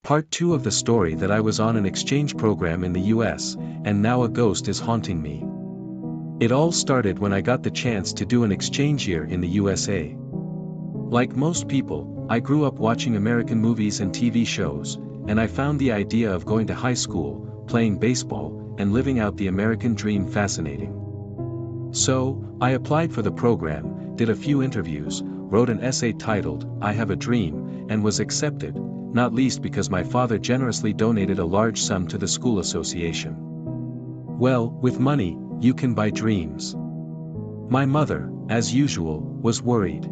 Part 2 of the story that I was on an exchange program in the US, and now a ghost is haunting me. It all started when I got the chance to do an exchange year in the USA. Like most people, I grew up watching American movies and TV shows, and I found the idea of going to high school, playing baseball, and living out the American dream fascinating. So, I applied for the program, did a few interviews, wrote an essay titled, "I Have a Dream," and was accepted, not least because my father generously donated a large sum to the school association. Well, with money, you can buy dreams. My mother, as usual, was worried.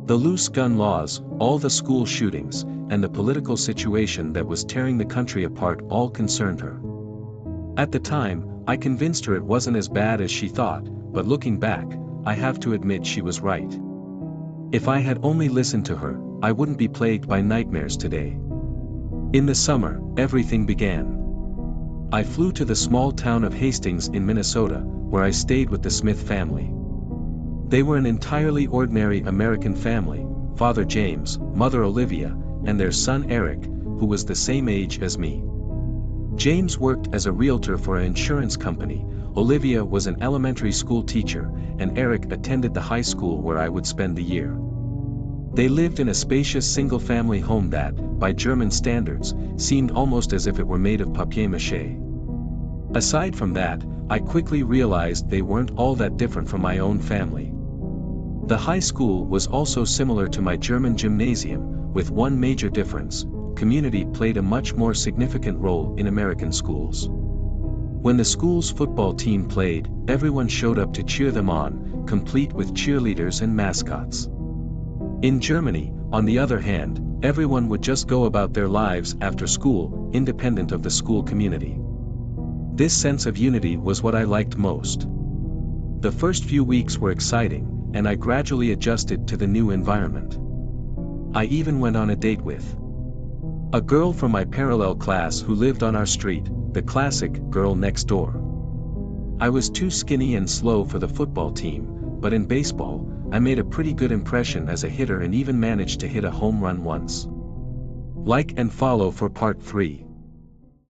The loose gun laws, all the school shootings, and the political situation that was tearing the country apart all concerned her. At the time, I convinced her it wasn't as bad as she thought, but looking back, I have to admit she was right. If I had only listened to her, I wouldn't be plagued by nightmares today. In the summer, everything began. I flew to the small town of Hastings in Minnesota, where I stayed with the Smith family. They were an entirely ordinary American family, Father James, Mother Olivia, and their son Eric, who was the same age as me. James worked as a realtor for an insurance company, Olivia was an elementary school teacher, and Eric attended the high school where I would spend the year. They lived in a spacious single-family home that, by German standards, seemed almost as if it were made of papier-mâché. Aside from that, I quickly realized they weren't all that different from my own family. The high school was also similar to my German gymnasium, with one major difference: community played a much more significant role in American schools. When the school's football team played, everyone showed up to cheer them on, complete with cheerleaders and mascots. In Germany, on the other hand, everyone would just go about their lives after school, independent of the school community. This sense of unity was what I liked most. The first few weeks were exciting, and I gradually adjusted to the new environment. I even went on a date with a girl from my parallel class who lived on our street, the classic girl next door. I was too skinny and slow for the football team, but in baseball, I made a pretty good impression as a hitter and even managed to hit a home run once. Like and follow for part 3.